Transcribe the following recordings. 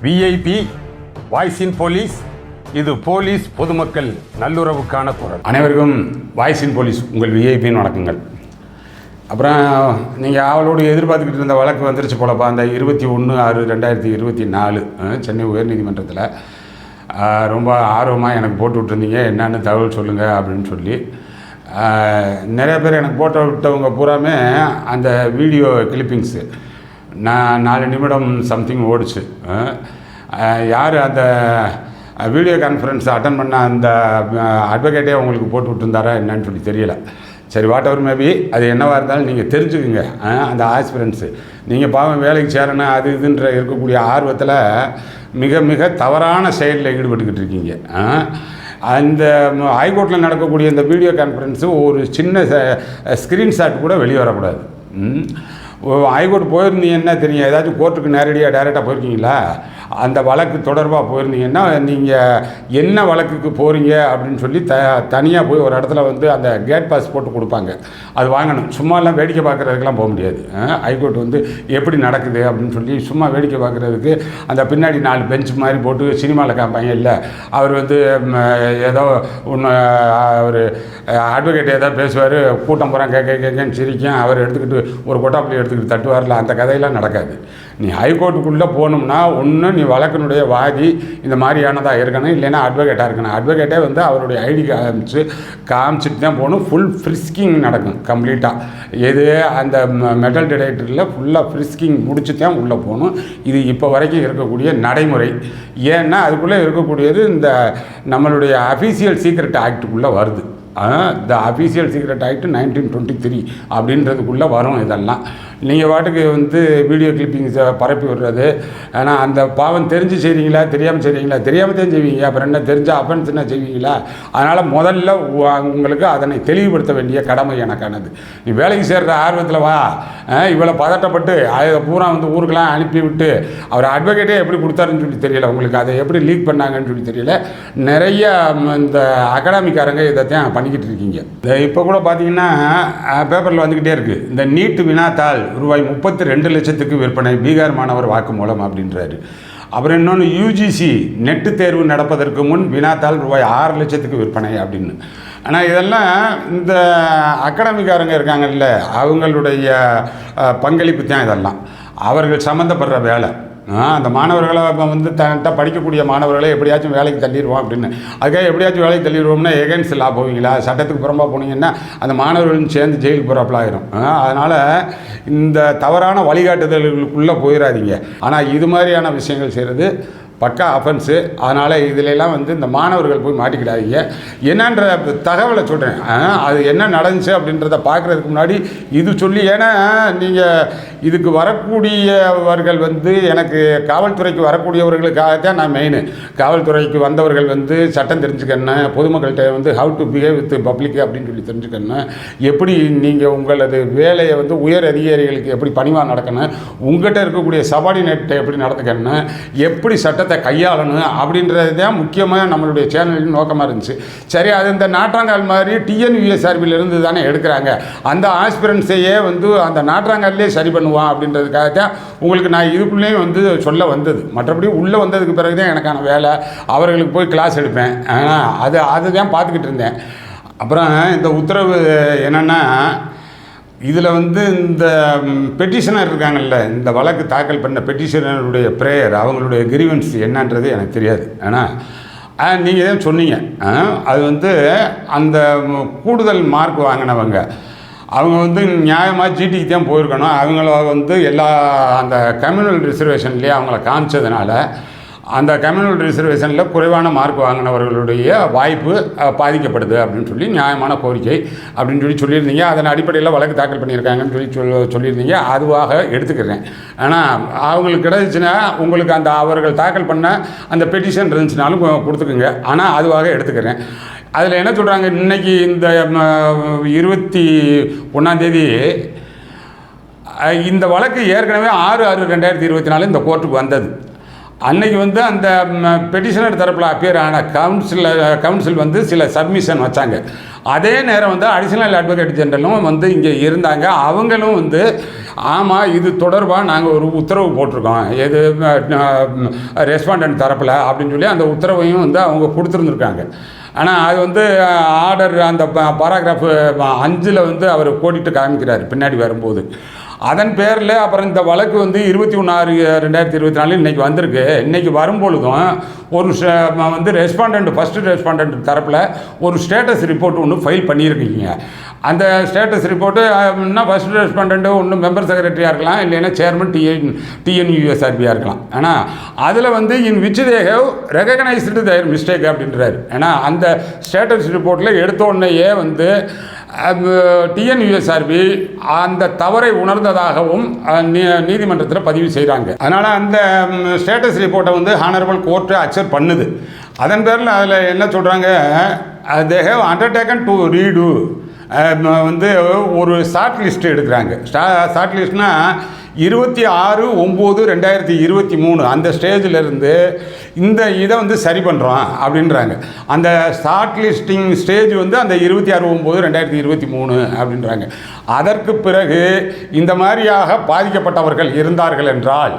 VIP voice இன் police. இது police பொதுமக்கள் நல்லுறவுக்கான குரல். அனைவருக்கும் வாய்ஸ் இன் போலீஸ் உங்கள் விஐபின்னு வணக்கங்கள். அப்புறம் நீங்கள் அவளோடு எதிர்பார்த்துக்கிட்டு இருந்த வழக்கு வந்துருச்சு போலப்பா. அந்த 21/6/2024 சென்னை உயர்நீதிமன்றத்தில் ரொம்ப ஆர்வமாக எனக்கு போட்டு விட்டுருந்தீங்க, என்னென்னு தகவல் சொல்லுங்கள் அப்படின்னு சொல்லி. நிறைய பேர் எனக்கு போட்டு விட்டவங்க பூராமே அந்த வீடியோ கிளிப்பிங்ஸு 4 நிமிடம் சம்திங் ஓடிச்சு. யார் அந்த வீடியோ கான்ஃபரன்ஸ் அட்டன் பண்ண அந்த அட்வொகேட்டே உங்களுக்கு போட்டு விட்டுருந்தாரா என்னன்னு சொல்லி தெரியலை. சரி, வாட் எவர் மேபி, அது என்னவாக இருந்தாலும் நீங்கள் தெரிஞ்சுக்குங்க. அந்த ஆஸ்பிரன்ஸு நீங்கள் பாவம் வேலைக்கு சேரணும் அது இதுன்ற இருக்கக்கூடிய ஆர்வத்தில் மிக மிக தவறான செயலில் ஈடுபட்டுக்கிட்டு இருக்கீங்க. அந்த ஹைகோர்ட்டில் நடக்கக்கூடிய இந்த வீடியோ கான்ஃபரன்ஸு ஒரு சின்ன ஸ்க்ரீன்ஷாட் கூட வெளியே வரக்கூடாது. ஹைகோர்ட் போயிருந்தீங்கன்னா தெரியும், ஏதாச்சும் கோர்ட்டுக்கு டைரெக்டாக போயிருக்கீங்களா? அந்த வழக்கு தொடர்பாக போயிருந்தீங்கன்னா நீங்கள் என்ன வழக்குக்கு போகிறீங்க அப்படின்னு சொல்லி தனியாக போய் ஒரு இடத்துல வந்து அந்த கேட் பாஸ் போட்டு கொடுப்பாங்க, அது வாங்கணும். சும்மாலாம் வேடிக்கை பார்க்குறதுக்கெலாம் போக முடியாது. ஹைகோர்ட் வந்து எப்படி நடக்குது அப்படின்னு சொல்லி சும்மா வேடிக்கை பார்க்குறதுக்கு அந்த பின்னாடி 4 பெஞ்ச் மாதிரி போட்டு சினிமாவில் காமிப்பாங்க. இல்லை, அவர் வந்து ஏதோ ஒன்று அவர் அட்வொகேட் ஏதோ பேசுவார், கூட்டம் போகிறான் கேட்கன்னு சிரிக்கும், அவர் எடுத்துக்கிட்டு ஒரு கொட்டாப்புளி எடுத்துக்கிட்டு தட்டுவார்ல, அந்த கதையெல்லாம் நடக்காது. நீ ஹைகோர்ட்டுக்குள்ளே போகணும்னா ஒன்று நீ வழக்கினுடைய வாதி இந்த மாதிரியானதாக இருக்கணும், இல்லைன்னா அட்வொகேட்டாக இருக்கணும். அட்வொகேட்டே வந்து அவருடைய ஐடி காமிச்சிட்டு தான் போகணும். ஃபுல் ஃப்ரிஸ்கிங் நடக்கும் கம்ப்ளீட்டாக. எது அந்த மெட்டல் டிடெக்டரில் ஃபுல்லாக ஃப்ரிஸ்கிங் முடிச்சு தான் உள்ளே போகணும். இது இப்போ வரைக்கும் இருக்கக்கூடிய நடைமுறை. ஏன்னா அதுக்குள்ளே இருக்கக்கூடியது இந்த நம்மளுடைய அஃபீஷியல் சீக்ரெட் ஆக்டுக்குள்ளே வருது. த அஃபீஷியல் சீக்ரெட் ஆக்ட் 1923 அப்படின்றதுக்குள்ளே வரும். இதெல்லாம் நீங்கள் பாட்டுக்கு வந்து வீடியோ கிளிப்பிங்ஸை பரப்பி விடுறது. ஆனால் அந்த பாவம் தெரிஞ்சு செய்வீங்களா தெரியாமல் செய்வீங்களா? தெரியாமல் தான் செய்வீங்க, அப்புறம் என்ன தெரிஞ்ச அஃபென்ஸ் என்ன செய்வீங்களா? அதனால் முதல்ல உங்களுக்கு அதனை தெளிவுபடுத்த வேண்டிய கடமை எனக்கானது. நீ வேலைக்கு சேர்கிற ஆர்வத்தில் வா, இவ்வளோ பதட்டப்பட்டு அதை பூரா வந்து ஊருக்கெல்லாம் அனுப்பிவிட்டு அவர் அட்வொகேட்டே எப்படி கொடுத்தாருன்னு சொல்லி தெரியல உங்களுக்கு, அதை எப்படி லீக் பண்ணாங்கன்னு சொல்லி தெரியல. நிறைய இந்த அகாடமிக்காரங்க இதைத்தான் பண்ணிக்கிட்டு இருக்கீங்க. இப்போ கூட பார்த்தீங்கன்னா பேப்பரில் வந்துக்கிட்டே இருக்குது, இந்த நீட் வினாத்தாள் ரூபாய் 32 லட்சத்துக்கு விற்பனை, பீகார் மாணவர் வாக்குமூலம் அப்படின்றாரு. அப்புறம் இன்னொன்று யூஜிசி நெட்டு தேர்வு நடப்பதற்கு முன் வினாத்தாள் ரூபாய் 6 லட்சத்துக்கு விற்பனை அப்படின்னு. ஆனால் இதெல்லாம் இந்த அகாடமிக்காரங்க இருக்காங்கல்ல, அவங்களுடைய பங்களிப்பு தான் இதெல்லாம். அவர்கள் சம்மந்தப்படுற வேலை. அந்த மாணவர்களை வந்து தன்கிட்ட படிக்கக்கூடிய மாணவர்களை எப்படியாச்சும் வேலைக்கு தள்ளிடுவோம் அப்படின்னு. அதுக்காக எப்படியாச்சும் வேலைக்கு தள்ளிடுவோம்னா எகென்ஸ்ட் லா போவீங்களா? சட்டத்துக்கு புறம்பாக போனீங்கன்னா அந்த மாணவர்களும் சேர்ந்து ஜெயிலுக்கு போகிறாப்புல ஆயிரும். அதனால் இந்த தவறான வழிகாட்டுதல்களுக்குள்ளே போயிடாதீங்க. ஆனால் இது மாதிரியான விஷயங்கள் செய்கிறது பக்கா அஃபென்ஸு. அதனால் இதிலெல்லாம் வந்து இந்த மாணவர்கள் போய் மாட்டிக்கிடாதீங்க. என்னன்ற தகவலை சொல்கிறேன், அது என்ன நடந்துச்சு அப்படின்றத பார்க்குறதுக்கு முன்னாடி இது சொல்லி, ஏன்னா நீங்கள் இதுக்கு வரக்கூடியவர்கள் வந்து எனக்கு காவல்துறைக்கு வரக்கூடியவர்களுக்காகத்தான் நான் மெயின். காவல்துறைக்கு வந்தவர்கள் வந்து சட்டம் தெரிஞ்சுக்கணும், பொதுமக்கள்கிட்ட வந்து how to behave with public அப்படின்னு சொல்லி தெரிஞ்சுக்கணும், எப்படி நீங்கள் உங்களது வேலையை வந்து உயர் அதிகாரிகளுக்கு எப்படி பணிவாக நடக்கணும், உங்கள்கிட்ட இருக்கக்கூடிய சபார்டினேட்டை எப்படி நடந்துக்கணும், எப்படி சட்டத்தை கையாளணும் அப்படின்றது தான் முக்கியமாக நம்மளுடைய சேனலின் நோக்கமாக இருந்துச்சு. சரி, அது இந்த நாற்றாங்கால் மாதிரி TNUSRBயிலிருந்து தானே எடுக்கிறாங்க, அந்த ஆஸ்பிரன்ஸையே வந்து அந்த நாற்றாங்காலே சரி பண்ணுவான் அப்படின்றதுக்காக தான் உங்களுக்கு நான் இதுக்குள்ளேயும் வந்து சொல்ல வந்தது. மற்றபடி உள்ளே வந்ததுக்கு பிறகு தான் எனக்கான வேலை, அவர்களுக்கு போய் கிளாஸ் எடுப்பேன். அதுதான் பார்த்துக்கிட்டு இருந்தேன். அப்புறம் இந்த உத்தரவு என்னென்னா, இதில் வந்து இந்த பெட்டிஷனர் இருக்காங்கல்ல, இந்த வழக்கு தாக்கல் பண்ண பெட்டிஷனருடைய ப்ரேயர், அவங்களுடைய கிரீவன்ஸ் என்னன்றது எனக்கு தெரியாது. ஆனால் நீங்கள் தான் சொன்னீங்க, அது வந்து அந்த கூடுதல் மார்க் வாங்கினவங்க அவங்க வந்து நியாயமாக ஜிடிக்கு தான் போயிருக்கணும். அவங்கள வந்து எல்லா அந்த கம்யூனல் ரிசர்வேஷன்லேயே அவங்கள காமிச்சதுனால அந்த கம்யூனல் ரிசர்வேஷனில் குறைவான மார்க் வாங்கினவர்களுடைய வாய்ப்பு பாதிக்கப்படுது அப்படின்னு சொல்லி நியாயமான கோரிக்கை அப்படின்னு சொல்லியிருந்தீங்க. அதன் அடிப்படையில் வழக்கு தாக்கல் பண்ணியிருக்காங்கன்னு சொல்லியிருந்தீங்க. அதுவாக எடுத்துக்கிறேன். ஆனால் அவங்களுக்கு கிடைச்சின்னா உங்களுக்கு அந்த அவர்கள் தாக்கல் பண்ண அந்த பெட்டிஷன் இருந்துச்சுனாலும் கொடுத்துக்குங்க. ஆனால் அதுவாக எடுத்துக்கிறேன். அதில் என்ன சொல்கிறாங்க, இன்றைக்கி இந்த 21 இந்த வழக்கு ஏற்கனவே 6/6/2024 இந்த கோர்ட்டுக்கு வந்தது. அன்றைக்கி வந்து அந்த பெட்டிஷனர் தரப்பில் அப்பியர் ஆன கவுன்சில் வந்து சில சப்மிஷன் வச்சாங்க. அதே நேரம் வந்து அடிஷனல் அட்வொகேட் ஜெனரலும் வந்து இங்கே இருந்தாங்க. அவங்களும் வந்து ஆமாம் இது தொடர்பாக நாங்கள் ஒரு உத்தரவு போட்டிருக்கோம் எது ரெஸ்பாண்டன்ட் தரப்பில் அப்படின்னு சொல்லி அந்த உத்தரவையும் வந்து அவங்க கொடுத்துருந்துருக்காங்க. ஆனால் அது வந்து ஆர்டர் அந்த பாராகிராஃபு 5 வந்து அவர் கோடிட்டு காமிக்கிறார் பின்னாடி வரும்போது. அதன் பேரில் அப்புறம் இந்த வழக்கு வந்து 21/6/2024 இன்றைக்கி வந்திருக்கு. இன்றைக்கி வரும்பொழுதும் ஒரு வந்து ஃபஸ்ட்டு ரெஸ்பாண்டன்ட் தரப்பில் ஒரு ஸ்டேட்டஸ் ரிப்போர்ட் ஒன்று ஃபைல் பண்ணியிருக்கீங்க. அந்த ஸ்டேட்டஸ் ரிப்போர்ட்டு ஃபஸ்ட்டு ரெஸ்பாண்டண்ட்டு ஒன்று மெம்பர் செக்ரட்டரியாக இருக்கலாம், இல்லைன்னா சேர்மன் TNUSRB இருக்கலாம். ஆனால் அதில் வந்து in which they have recognised their mistake அப்படின்றாரு. ஏன்னா அந்த ஸ்டேட்டஸ் ரிப்போர்ட்டில் எடுத்தோடனேயே வந்து TNUSRB அந்த தவறை உணர்ந்ததாகவும் நீதிமன்றத்தில் பதிவு செய்கிறாங்க. அதனால் அந்த ஸ்டேட்டஸ் ரிப்போர்ட்டை வந்து ஹானரபிள் கோர்ட்டு அக்செப்ட் பண்ணுது. அதன் பேரில் அதில் என்ன சொல்கிறாங்க, they have undertaking to read வந்து ஒரு ஷார்ட் லிஸ்ட்டு எடுக்கிறாங்க. ஷார்ட் லிஸ்ட்னால் 26/9/2023 அந்த ஸ்டேஜிலேருந்து இந்த இதை வந்து சரி பண்ணுறோம் அப்படின்றாங்க. அந்த ஷார்ட் லிஸ்டிங் ஸ்டேஜ் வந்து அந்த 26/9/2023 அப்படின்றாங்க. அதற்கு பிறகு இந்த மாதிரியாக பாதிக்கப்பட்டவர்கள் இருந்தார்கள் என்றால்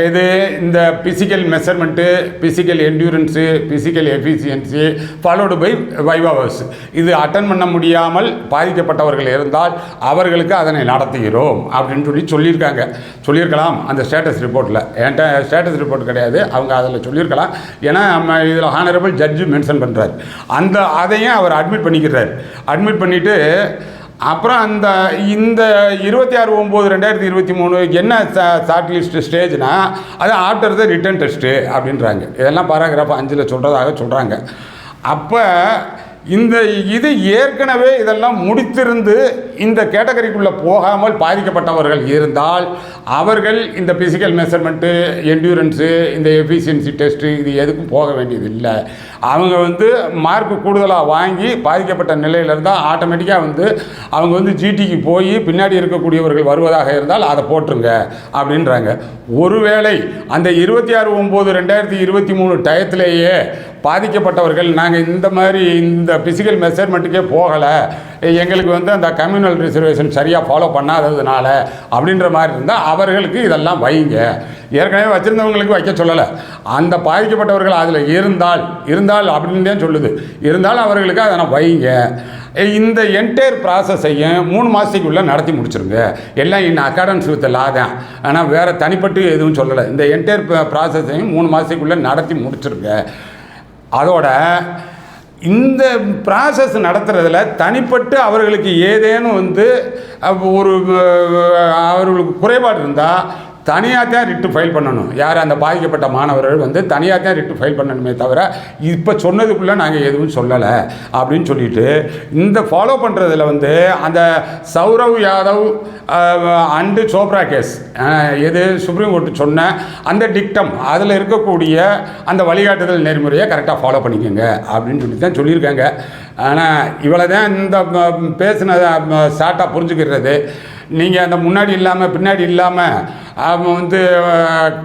இது இந்த physical measurement, physical endurance, physical efficiency followed by வைவாவர்ஸ் இது அட்டன் பண்ண முடியாமல் பாதிக்கப்பட்டவர்கள் இருந்தால் அவர்களுக்கு அதனை நடத்துகிறோம் அப்படின்னு சொல்லியிருக்கலாம் அந்த ஸ்டேட்டஸ் ரிப்போர்ட்டில். என்கிட்ட ஸ்டேட்டஸ் ரிப்போர்ட் கிடையாது, அவங்க அதில் சொல்லியிருக்கலாம். ஏன்னா நம்ம இதில் ஹானரபிள் ஜட்ஜு மென்ஷன் பண்ணுறாரு. அதையும் அவர் அட்மிட் பண்ணிவிட்டு அப்புறம் இந்த 26/9/2023 என்ன ஷார்ட் லிஸ்ட் ஸ்டேஜ்னா அது ஆஃப்டர் த ரிட்டன் டெஸ்ட்டு அப்படின்றாங்க. இதெல்லாம் பாராகிராஃப் 5 சொல்கிறதாக சொல்கிறாங்க. அப்போ இது ஏற்கனவே இதெல்லாம் முடித்திருந்து இந்த கேட்டகரிக்குள்ளே போகாமல் பாதிக்கப்பட்டவர்கள் இருந்தால் அவர்கள் இந்த பிசிக்கல் மெஷர்மெண்ட்டு, என்டியூரன்ஸு, இந்த எஃபிஷியன்சி டெஸ்ட்டு இது எதுக்கும் போக வேண்டியது இல்லை. அவங்க வந்து மார்க்கு கூடுதலாக வாங்கி பாதிக்கப்பட்ட நிலையில் இருந்தால் ஆட்டோமேட்டிக்காக வந்து அவங்க வந்து ஜிடிக்கு போய் பின்னாடி இருக்கக்கூடியவர்கள் வருவதாக இருந்தால் அதை போட்டுருங்க அப்படின்றாங்க. ஒருவேளை அந்த 26/9/2023 டயத்திலேயே பாதிக்கப்பட்டவர்கள் நாங்கள் இந்த பிசிக்கல் மெஷர்மெண்ட்டுக்கே போகலை, எங்களுக்கு வந்து அந்த கம்யூனல் ரிசர்வேஷன் சரியாக ஃபாலோ பண்ணாததுனால அப்படின்ற மாதிரி இருந்தால் அவர்களுக்கு இதெல்லாம் வைங்க. ஏற்கனவே வச்சுருந்தவங்களுக்கு வைக்க சொல்லலை. அந்த பாதிக்கப்பட்டவர்கள் அதில் இருந்தால் அப்படின்னு தான் சொல்லுது. இருந்தால் அவர்களுக்கு அதை வைங்க. இந்த என்டையர் ப்ராசஸையும் 3 மாதத்துக்குள்ளே நடத்தி முடிச்சிருங்க. எல்லாம் இன் அக்கார்டன்ஸ் வித் லா தான். ஆனால் வேறு தனிப்பட்டு எதுவும் சொல்லலை. இந்த என்டையர் ப்ராசஸையும் 3 மாதத்துக்குள்ளே நடத்தி முடிச்சிருங்க. அதோட இந்த ப்ராசஸ் நடத்துறதுல தனிப்பட்டு அவர்களுக்கு ஏதேனும் வந்து அவர்களுக்கு குறைபாடு இருந்தால் தனியாக தான் ரிட்டு ஃபைல் பண்ணணும். யார் அந்த பாதிக்கப்பட்ட மாணவர்கள் வந்து தனியாக தான் ரிட்டு ஃபைல் பண்ணணுமே தவிர இப்போ சொன்னதுக்குள்ளே நாங்கள் எதுவும் சொல்லலை அப்படின்னு சொல்லிட்டு இந்த ஃபாலோ பண்ணுறதுல வந்து அந்த சௌரவ் யாதவ் அண்டு சோப்ரா கேஸ் எது சுப்ரீம் கோர்ட்டு சொன்ன அந்த டிக்டம் அதில் இருக்கக்கூடிய அந்த வழிகாட்டுதல் நெறிமுறையை கரெக்டாக ஃபாலோ பண்ணிக்கோங்க அப்படின்னு சொல்லி தான் சொல்லியிருக்காங்க. ஆனால் இவ்வளோ தான் இந்த பேசினதை ஷார்ட்டாக புரிஞ்சுக்கிறது. நீங்கள் அந்த முன்னாடி இல்லாமல் பின்னாடி இல்லாமல் வந்து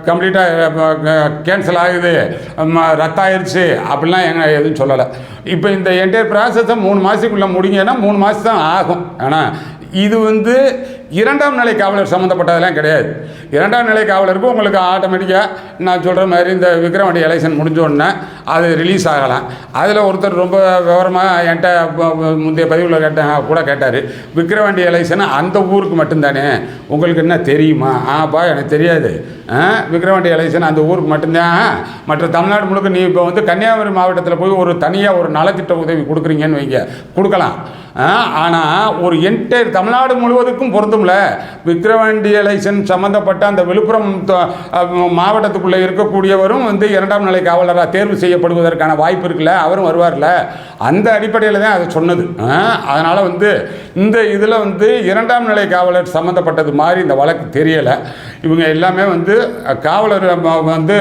கம்ப்ளீட்டாக கேன்சல் ஆகுது, ரத்தாயிருச்சு அப்படிலாம் எதுவும் சொல்லலை. இப்போ இந்த என்டையர் ப்ராசஸை 3 மாதத்துக்குள்ளே முடிங்கன்னா 3 மாதம் தான் ஆகும். ஆனால் இது வந்து 2ஆம் நிலை காவலர் சம்மந்தப்பட்டதெல்லாம் கிடையாது. 2ஆம் நிலை காவலருக்கு உங்களுக்கு ஆட்டோமேட்டிக்காக நான் சொல்கிற மாதிரி இந்த விக்ரவாண்டி எலெக்ஷன் முடிஞ்சோடனே அது ரிலீஸ் ஆகலாம். அதில் ஒருத்தர் ரொம்ப விவரமாக என்கிட்ட முந்தைய பதிவில் கேட்டார், விக்ரவாண்டி எலெக்ஷன் அந்த ஊருக்கு மட்டும்தானே, உங்களுக்கு என்ன தெரியுமா? ஆப்பா எனக்கு தெரியாது. விக்ரவாண்டி எலெக்ஷன் அந்த ஊருக்கு மட்டும்தான், மற்ற தமிழ்நாடு முழுக்க நீ இப்போ வந்து கன்னியாகுமரி மாவட்டத்தில் போய் ஒரு தனியாக ஒரு நலத்திட்ட உதவி கொடுக்குறீங்கன்னு வைங்க, கொடுக்கலாம். ஆனால் ஒரு என்டையர் தமிழ்நாடு முழுவதுக்கும் பொருந்தும்ல. விக்ரவாண்டி எலெக்ஷன் சம்மந்தப்பட்ட அந்த விழுப்புரம் மாவட்டத்துக்குள்ளே இருக்கக்கூடியவரும் வந்து 2ஆம் நிலை காவலராக தேர்வு செய்யப்படுவதற்கான வாய்ப்பு இருக்குல்ல, அவரும் வருவார்ல. அந்த அடிப்படையில் தான் அதை சொன்னது. அதனால் வந்து இந்த இதில் வந்து 2ஆம் நிலை காவலர் சம்மந்தப்பட்டது மாதிரி இந்த வழக்கு தெரியலை. இவங்க எல்லாமே வந்து காவலர் வந்து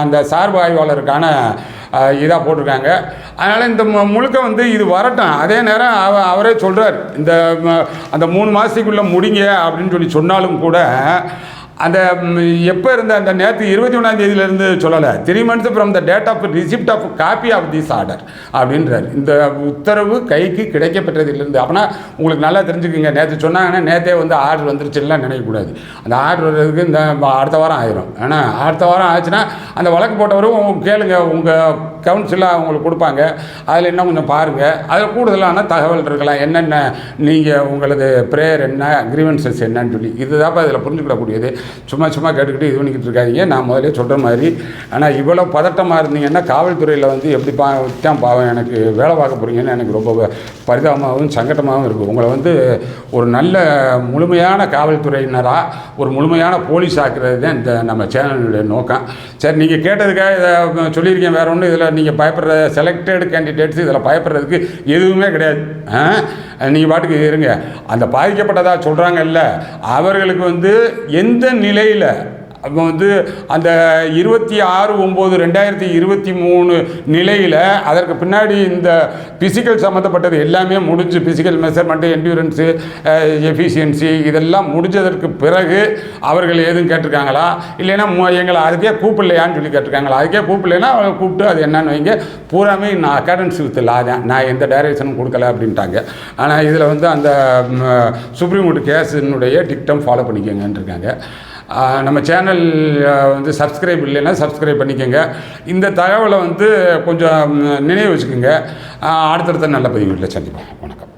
அந்த சார்பு ஆய்வாளருக்கான இதாக போட்டிருக்காங்க. அதனால் இந்த முழுக்க வந்து இது வரட்டும். அதே நேரம் அவரே சொல்கிறார், அந்த 3 மாதத்துக்குள்ளே முடிங்க அப்படின்னு சொன்னாலும் கூட அந்த எப்போ இருந்த அந்த நேற்று 21ஆம் தேதியிலேருந்து சொல்லலை, 3 months from the date of receipt of copy of this order அப்படின்றார். இந்த உத்தரவு கைக்கு கிடைக்கப்பெற்றதிலிருந்து. அப்படின்னா உங்களுக்கு நல்லா தெரிஞ்சுக்குங்க, நேற்று சொன்னாங்கன்னா நேற்றே வந்து ஆர்டர் வந்துருச்சுலாம் நினைக்கக்கூடாது. அந்த ஆர்டர் வர்றதுக்கு இந்த அடுத்த வாரம் ஆயிரும். ஏன்னா அடுத்த வாரம் ஆச்சுன்னா அந்த வழக்கு போட்டவரும் கேளுங்க, உங்கள் கவுன்சிலாக அவங்களுக்கு கொடுப்பாங்க, அதில் இன்னும் கொஞ்சம் பாருங்கள், அதில் கூடுதலான தகவல் இருக்கலாம், என்னென்ன நீங்கள் உங்களது ப்ரேயர் என்ன, அக்ரிமென்சஸ் என்னன்னு சொல்லி. இதுதான் இதில் புரிஞ்சுக்கிடக்கூடியது. சும்மா கேட்டுக்கிட்டு இது பண்ணிக்கிட்டு இருக்காதிங்க. நான் முதலே சொல்கிற மாதிரி, ஆனால் இவ்வளோ பதட்டமாக இருந்தீங்கன்னா காவல்துறையில் வந்து எப்படி தான் பாவம் எனக்கு வேலை பார்க்க போகிறீங்கன்னு எனக்கு ரொம்ப பரிதாபமாகவும் சங்கடமாகவும் இருக்குது. உங்களை வந்து ஒரு நல்ல முழுமையான காவல்துறையினராக, ஒரு முழுமையான போலீஸ் ஆக்குறது தான் இந்த நம்ம சேனலுடைய நோக்கம். சரி, நீங்கள் கேட்டதுக்காக இதை சொல்லியிருக்கேன், வேறு ஒன்றும் இதில் நீங்கள் பயப்படுற செலக்டட் கேண்டிடேட்ஸ் இதில் பயப்படுறதுக்கு எதுவுமே கிடையாது. நீங்கள் பாட்டுக்கு இருங்க. அந்த பாதிக்கப்பட்டதாக சொல்கிறாங்கல்ல, அவர்களுக்கு வந்து எந்த நிலையில் அப்போ வந்து அந்த 26/9/2023 நிலையில் அதற்கு பின்னாடி இந்த பிசிக்கல் சம்மந்தப்பட்டது எல்லாமே முடிஞ்சு, பிசிக்கல் மெஷர்மெண்ட்டு, என்டியூரன்ஸு, எஃபிஷியன்சி இதெல்லாம் முடிஞ்சதற்கு பிறகு அவர்கள் எதுவும் கேட்டிருக்காங்களா, இல்லைன்னா எங்களை அதுக்கே கூப்பிடலையான்னு சொல்லி கேட்டிருக்காங்களா. அதுக்கே கூப்பிடலைன்னா அவங்க கூப்பிட்டு அது என்னன்னு வைங்க, பூராமே நான் அக்காடன்ஸ் வித் லா தான், நான் எந்த டைரக்ஷனும் கொடுக்கல அப்படின்ட்டாங்க. ஆனால் இதில் வந்து அந்த சுப்ரீம் கோர்ட் கேஸினுடைய டிக்டம் ஃபாலோ பண்ணிக்கங்கன்னு இருக்காங்க. நம்ம சேனல் வந்து சப்ஸ்கிரைப் இல்லைன்னா சப்ஸ்கிரைப் பண்ணிக்கோங்க. இந்த தகவலை வந்து கொஞ்சம் நினைவு வச்சுக்கோங்க. அடுத்தடுத்த நல்ல பதிவுகளில் சந்திப்போம். வணக்கம்.